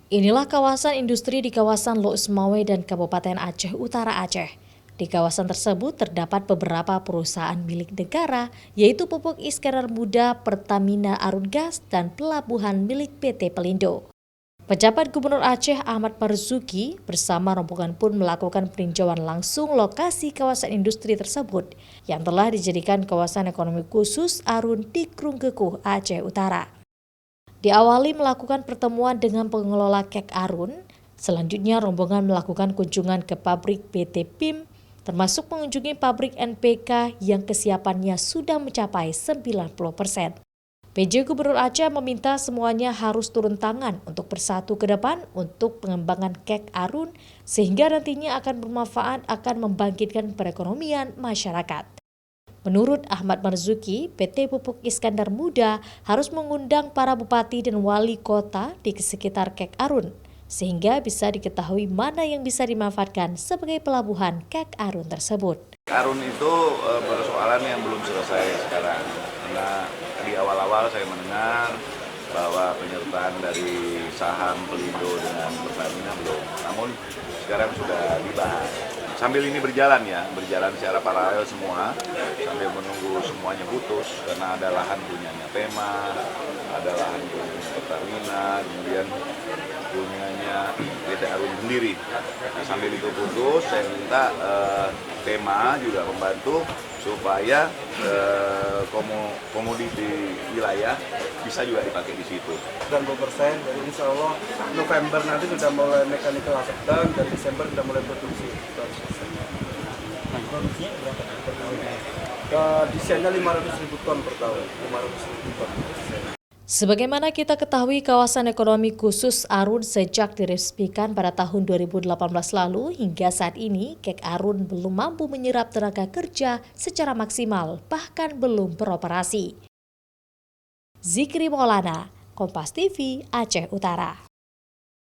Inilah kawasan industri di kawasan Loesmawe dan Kabupaten Aceh Utara Aceh. Di kawasan tersebut terdapat beberapa perusahaan milik negara, yaitu Pupuk Iskandar Muda, Pertamina Arun Gas, dan pelabuhan milik PT Pelindo. Pejabat Gubernur Aceh Ahmad Marzuki bersama rombongan pun melakukan peninjauan langsung lokasi kawasan industri tersebut yang telah dijadikan kawasan ekonomi khusus Arun di Krungkekuh, Aceh Utara. Diawali melakukan pertemuan dengan pengelola Kek Arun, selanjutnya rombongan melakukan kunjungan ke pabrik PT PIM, termasuk mengunjungi pabrik NPK yang kesiapannya sudah mencapai 90%. PJ Gubernur Aceh meminta semuanya harus turun tangan untuk bersatu ke depan untuk pengembangan Kek Arun, sehingga nantinya akan bermanfaat akan membangkitkan perekonomian masyarakat. Menurut Ahmad Marzuki, PT Pupuk Iskandar Muda harus mengundang para bupati dan wali kota di sekitar Kek Arun, sehingga bisa diketahui mana yang bisa dimanfaatkan sebagai pelabuhan Kek Arun tersebut. Arun itu persoalan yang belum selesai sekarang, karena di awal-awal saya mendengar bahwa penyertaan dari saham Pelindo dengan Pertamina belum, namun sekarang sudah dibahas. Sambil ini berjalan secara paralel semua, sambil menunggu semuanya putus, karena ada lahan punyanya Pema, ada lahan punyanya Pertamina, kemudian punyanya PT Arun sendiri. Nah, sambil itu putus, saya minta Pema juga membantu supaya komoditi wilayah bisa juga dipakai di situ. 90%, jadi insya Allah November nanti sudah mulai mechanical acceptance, dan Desember sudah mulai produksi. Nah, produksinya berapa per tahun? Desainnya 500.000 ton per tahun, 500.000 ton. Sebagaimana kita ketahui, kawasan ekonomi khusus Arun sejak diresmikan pada tahun 2018 lalu hingga saat ini, Kek Arun belum mampu menyerap tenaga kerja secara maksimal, bahkan belum beroperasi. Zikri Maulana, Kompas TV, Aceh Utara.